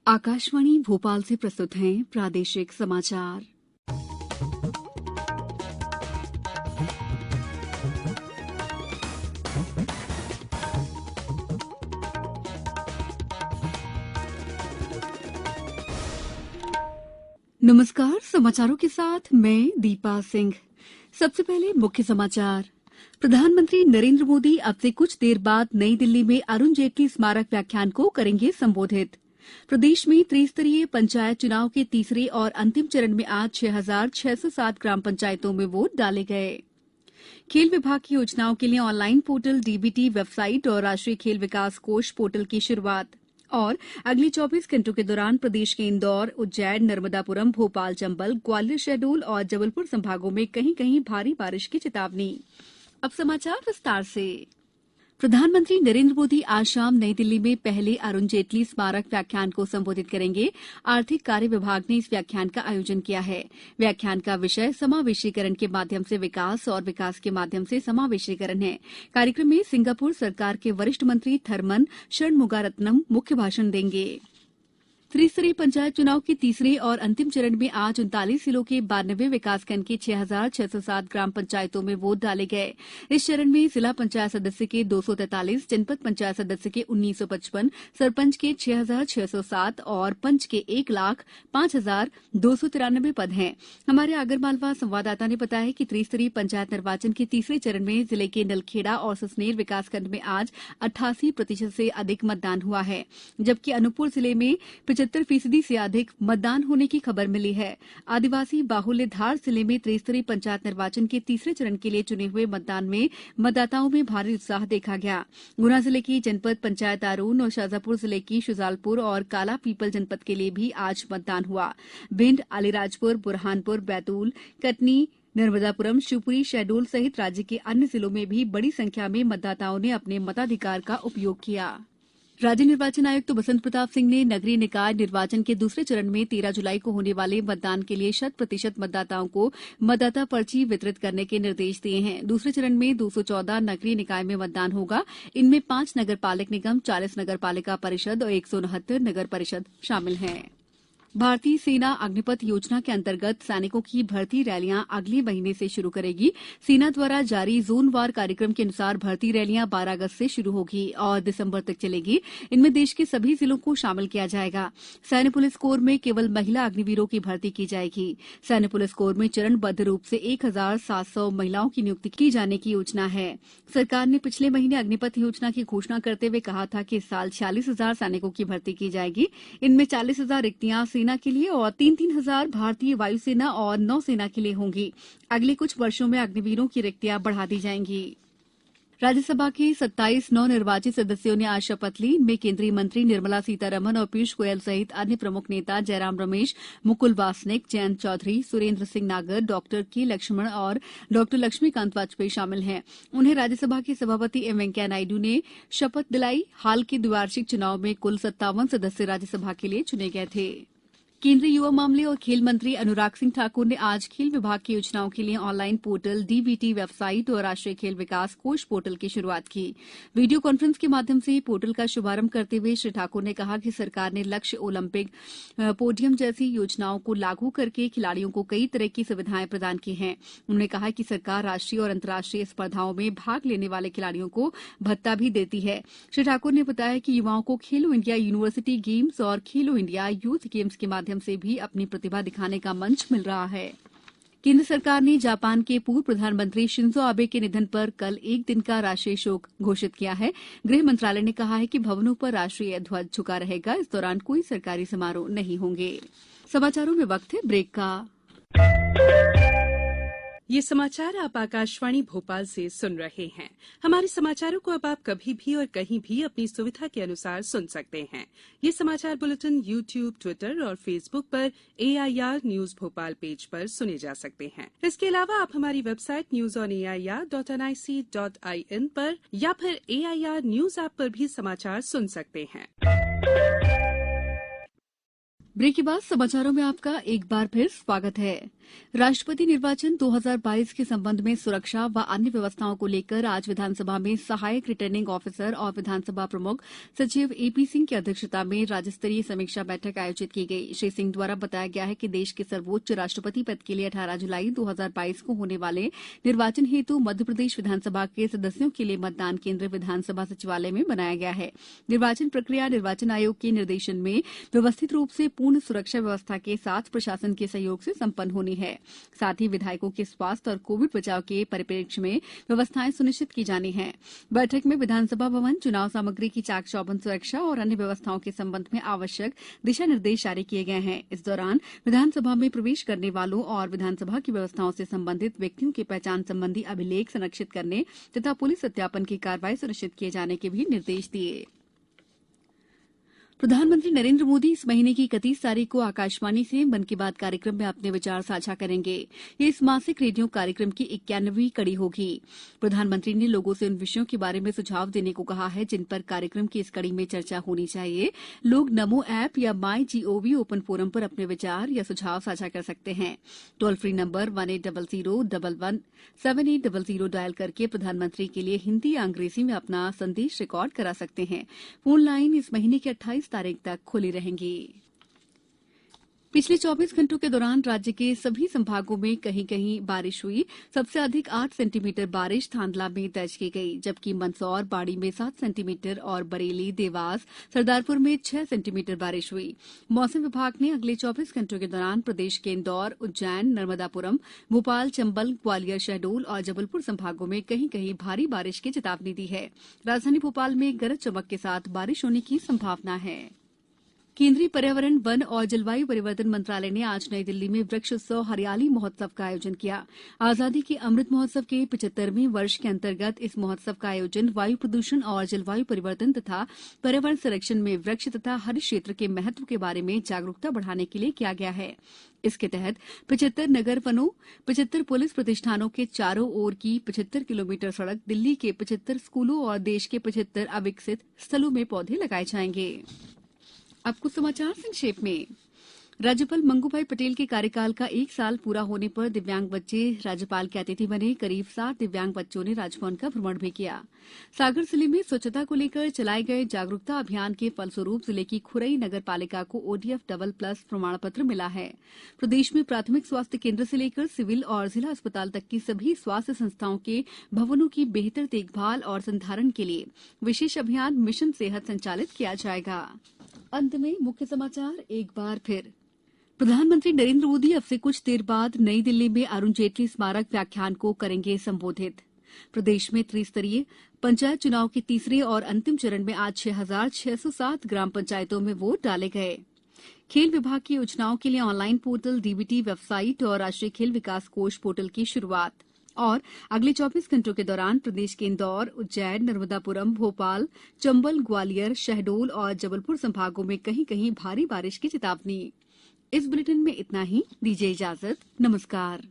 आकाशवाणी भोपाल से प्रस्तुत हैं प्रादेशिक समाचार। नमस्कार, समाचारों के साथ मैं दीपा सिंह। सबसे पहले मुख्य समाचार। प्रधानमंत्री नरेंद्र मोदी अब से कुछ देर बाद नई दिल्ली में अरुण जेटली स्मारक व्याख्यान को करेंगे संबोधित। प्रदेश में त्रिस्तरीय पंचायत चुनाव के तीसरे और अंतिम चरण में आज 6,607 ग्राम पंचायतों में वोट डाले गए। खेल विभाग की योजनाओं के लिए ऑनलाइन पोर्टल डीबीटी वेबसाइट और राष्ट्रीय खेल विकास कोष पोर्टल की शुरुआत। और अगले 24 घंटों के दौरान प्रदेश के इंदौर, उज्जैन, नर्मदापुरम, भोपाल, चंबल, ग्वालियर, शहडोल और जबलपुर संभागों में कहीं कहीं भारी बारिश की चेतावनी। अब समाचार विस्तार से। प्रधानमंत्री नरेंद्र मोदी आज शाम नई दिल्ली में पहले अरुण जेटली स्मारक व्याख्यान को संबोधित करेंगे। आर्थिक कार्य विभाग ने इस व्याख्यान का आयोजन किया है। व्याख्यान का विषय समावेशीकरण के माध्यम से विकास और विकास के माध्यम से समावेशीकरण है। कार्यक्रम में सिंगापुर सरकार के वरिष्ठ मंत्री थरमन षणमुगारत्नम मुख्य भाषण देंगे। त्रिस्तरीय पंचायत चुनाव के तीसरे और अंतिम चरण में आज 39 जिलों के 92 विकासखंड के 6,607 ग्राम पंचायतों में वोट डाले गए। इस चरण में जिला पंचायत सदस्य के 243, जनपद पंचायत सदस्य के 1955, सरपंच के 6,607 और पंच के 1,05,293 पद हैं। हमारे आगरमालवा संवाददाता ने बताया कि त्रिस्तरीय पंचायत निर्वाचन के तीसरे चरण में जिले के नलखेड़ा और सुसनेर विकासखंड में आज 88% से अधिक मतदान हुआ है, जबकि अनूपपुर जिले में 75% से अधिक मतदान होने की खबर मिली है। आदिवासी बाहुल्य धार जिले में त्रिस्तरीय पंचायत निर्वाचन के तीसरे चरण के लिए चुने हुए मतदान में मतदाताओं में भारी उत्साह देखा गया। गुना जिले की जनपद पंचायत आरोन और शाजापुर जिले की शुजालपुर और काला पीपल जनपद के लिए भी आज मतदान हुआ। भिंड, अलीराजपुर, बुरहानपुर, बैतूल, कटनी, नर्मदापुरम, शिवपुरी, शहडोल सहित राज्य के अन्य जिलों में भी बड़ी संख्या में मतदाताओं ने अपने मताधिकार का उपयोग किया। राज्य निर्वाचन आयुक्त बसंत प्रताप सिंह ने नगरीय निकाय निर्वाचन के दूसरे चरण में 13 जुलाई को होने वाले मतदान के लिए 100% मतदाताओं को मतदाता पर्ची वितरित करने के निर्देश दिए हैं। दूसरे चरण में 214 नगरीय निकाय में मतदान होगा। इनमें 5 नगर पालिक निगम, 40 नगर पालिका परिषद और 169 नगर परिषद शामिल हैं। भारतीय सेना अग्निपथ योजना के अंतर्गत सैनिकों की भर्ती रैलियां अगले महीने से शुरू करेगी। सेना द्वारा जारी जोनवार कार्यक्रम के अनुसार भर्ती रैलियां 12 अगस्त से शुरू होगी और दिसंबर तक चलेगी। इनमें देश के सभी जिलों को शामिल किया जाएगा। सैन्य पुलिस कोर में केवल महिला अग्निवीरों की भर्ती की जाएगी। सैन्य पुलिस कोर में चरणबद्ध रूप से 1,700 महिलाओं की नियुक्ति की जाने की योजना है। सरकार ने पिछले महीने अग्निपथ योजना की घोषणा करते हुए कहा था कि इस साल 46,000 सैनिकों की भर्ती की जाएगी। इनमें 40,000 रिक्तियां सेना के लिए और 3,000 भारतीय वायुसेना और नौसेना के लिए होंगी। अगले कुछ वर्षों में अग्निवीरों की रिक्तियां बढ़ा दी जाएंगी। राज्यसभा के 27 नवनिर्वाचित सदस्यों ने आज शपथ ली। इनमें केंद्रीय मंत्री निर्मला सीतारमण और पीयूष गोयल सहित अन्य प्रमुख नेता जयराम रमेश, मुकुल वासनिक, जयंत चौधरी, सुरेंद्र सिंह नागर, डॉक्टर के लक्ष्मण और डॉक्टर लक्ष्मीकांत वाजपेयी शामिल हैं। उन्हें राज्यसभा के सभापति एम वेंकैया नायडू ने शपथ दिलाई। हाल के द्विवार्षिक चुनाव में कुल 57 सदस्य राज्यसभा के लिए चुने गए थे। केंद्रीय युवा मामले और खेल मंत्री अनुराग सिंह ठाकुर ने आज खेल विभाग की योजनाओं के लिए ऑनलाइन पोर्टल डीबीटी वेबसाइट और राष्ट्रीय खेल विकास कोष पोर्टल की शुरुआत की। वीडियो कॉन्फ्रेंस के माध्यम से पोर्टल का शुभारंभ करते हुए श्री ठाकुर ने कहा कि सरकार ने लक्ष्य ओलंपिक पोडियम जैसी योजनाओं को लागू करके खिलाड़ियों को कई तरह की सुविधाएं प्रदान की हैं। उन्होंने कहा कि सरकार राष्ट्रीय और अंतर्राष्ट्रीय स्पर्धाओं में भाग लेने वाले खिलाड़ियों को भत्ता भी देती है। श्री ठाकुर ने बताया कि युवाओं को खेलो इंडिया यूनिवर्सिटी गेम्स और खेलो इंडिया यूथ गेम्स के माध्यम से भी अपनी प्रतिभा दिखाने का मंच मिल रहा है। केंद्र सरकार ने जापान के पूर्व प्रधानमंत्री शिंजो आबे के निधन पर कल एक दिन का राष्ट्रीय शोक घोषित किया है। गृह मंत्रालय ने कहा है कि भवनों पर राष्ट्रीय ध्वज झुका रहेगा। इस दौरान कोई सरकारी समारोह नहीं होंगे। समाचारों में वक्त है ब्रेक का। ये समाचार आप आकाशवाणी भोपाल से सुन रहे हैं। हमारे समाचारों को अब आप कभी भी और कहीं भी अपनी सुविधा के अनुसार सुन सकते हैं। ये समाचार बुलेटिन YouTube, ट्विटर और फेसबुक पर AIR न्यूज भोपाल पेज पर सुने जा सकते हैं। इसके अलावा आप हमारी वेबसाइट newsonair.nic.in पर या फिर AIR न्यूज ऐप पर भी समाचार सुन सकते हैं। ब्रेक के बाद समाचारों में आपका एक बार फिर स्वागत है। राष्ट्रपति निर्वाचन 2022 के संबंध में सुरक्षा व अन्य व्यवस्थाओं को लेकर आज विधानसभा में सहायक रिटर्निंग ऑफिसर और विधानसभा प्रमुख सचिव एपी सिंह की अध्यक्षता में राज्य स्तरीय समीक्षा बैठक आयोजित की गई। श्री सिंह द्वारा बताया गया है कि देश के सर्वोच्च राष्ट्रपति पद के लिए 18 जुलाई 2022 को होने वाले निर्वाचन हेतु मध्यप्रदेश विधानसभा के सदस्यों के लिए मतदान केंद्र विधानसभा सचिवालय में बनाया गया है। निर्वाचन प्रक्रिया निर्वाचन आयोग के निर्देशन में व्यवस्थित रूप से पूर्ण सुरक्षा व्यवस्था के साथ प्रशासन के सहयोग से संपन्न होनी है। साथ ही विधायकों के स्वास्थ्य और कोविड बचाव के परिप्रेक्ष्य में व्यवस्थाएं सुनिश्चित की जानी है। बैठक में विधानसभा भवन, चुनाव सामग्री की चाक चौबंद सुरक्षा और अन्य व्यवस्थाओं के संबंध में आवश्यक दिशा निर्देश जारी किए गए हैं। इस दौरान विधानसभा में प्रवेश करने वालों और विधानसभा की व्यवस्थाओं से संबंधित व्यक्तियों की पहचान संबंधी अभिलेख संरक्षित करने तथा पुलिस सत्यापन की कार्रवाई सुनिश्चित किए जाने के भी निर्देश दिए। प्रधानमंत्री नरेंद्र मोदी इस महीने की 31 तारीख को आकाशवाणी से मन की बात कार्यक्रम में अपने विचार साझा करेंगे। ये इस मासिक रेडियो कार्यक्रम की 91वीं कड़ी होगी। प्रधानमंत्री ने लोगों से उन विषयों के बारे में सुझाव देने को कहा है जिन पर कार्यक्रम की इस कड़ी में चर्चा होनी चाहिए। लोग नमो ऐप या माई जीओवी ओपन फोरम पर अपने विचार या सुझाव साझा कर सकते हैं। टोल फ्री नंबर 1800-11-7800 डायल करके प्रधानमंत्री के लिए हिंदी या अंग्रेजी में अपना संदेश रिकॉर्ड करा सकते हैं। फोन लाइन इस महीने की 28 तारीख तक खुली रहेंगी। पिछले 24 घंटों के दौरान राज्य के सभी संभागों में कहीं कहीं बारिश हुई। सबसे अधिक 8 सेंटीमीटर बारिश थांदला में दर्ज की गई, जबकि मंदसौर, बाड़ी में 7 सेंटीमीटर और बरेली, देवास, सरदारपुर में 6 सेंटीमीटर बारिश हुई। मौसम विभाग ने अगले 24 घंटों के दौरान प्रदेश के इंदौर, उज्जैन, नर्मदापुरम, भोपाल, चंबल, ग्वालियर, शहडोल और जबलपुर संभागों में कहीं कहीं भारी बारिश की चेतावनी दी है। राजधानी भोपाल में गरज चमक के साथ बारिश होने की संभावना है। केंद्रीय पर्यावरण, वन और जलवायु परिवर्तन मंत्रालय ने आज नई दिल्ली में वृक्ष उत्सव हरियाली महोत्सव का आयोजन किया। आजादी के अमृत महोत्सव के 75वें वर्ष के अंतर्गत इस महोत्सव का आयोजन वायु प्रदूषण और जलवायु परिवर्तन तथा पर्यावरण संरक्षण में वृक्ष तथा हरित क्षेत्र के महत्व के बारे में जागरूकता बढ़ाने के लिए किया गया है। इसके तहत 75 नगर वनों, 75 पुलिस प्रतिष्ठानों के चारों ओर की 75 किलोमीटर सड़क, दिल्ली के 75 स्कूलों और देश के 75 अविकसित स्थलों में पौधे लगाए जाएंगे। अब कुछ समाचार संक्षेप में। राज्यपाल मंगूभाई पटेल के कार्यकाल का 1 साल पूरा होने पर दिव्यांग बच्चे राज्यपाल के अतिथि बने। करीब 60 दिव्यांग बच्चों ने राजभवन का भ्रमण भी किया। सागर जिले में स्वच्छता को लेकर चलाए गए जागरूकता अभियान के फलस्वरूप जिले की खुरई नगर पालिका को ओडीएफ डबल प्लस प्रमाण पत्र मिला है। प्रदेश में प्राथमिक स्वास्थ्य केंद्र से लेकर सिविल और जिला अस्पताल तक की सभी स्वास्थ्य संस्थाओं के भवनों की बेहतर देखभाल और संधारण के लिए विशेष अभियान मिशन सेहत संचालित किया जाएगा। अंत में मुख्य समाचार एक बार फिर। प्रधानमंत्री नरेंद्र मोदी अब से कुछ देर बाद नई दिल्ली में अरुण जेटली स्मारक व्याख्यान को करेंगे संबोधित। प्रदेश में त्रिस्तरीय पंचायत चुनाव के तीसरे और अंतिम चरण में आज 6,607 ग्राम पंचायतों में वोट डाले गए। खेल विभाग की योजनाओं के लिए ऑनलाइन पोर्टल, डीबीटी वेबसाइट और राष्ट्रीय खेल विकास कोष पोर्टल की शुरुआत। और अगले 24 घंटों के दौरान प्रदेश के इंदौर, उज्जैन, नर्मदापुरम, भोपाल, चंबल, ग्वालियर, शहडोल और जबलपुर संभागों में कहीं कहीं भारी बारिश की चेतावनी। इस बुलेटिन में इतना ही। दीजिए इजाजत। नमस्कार।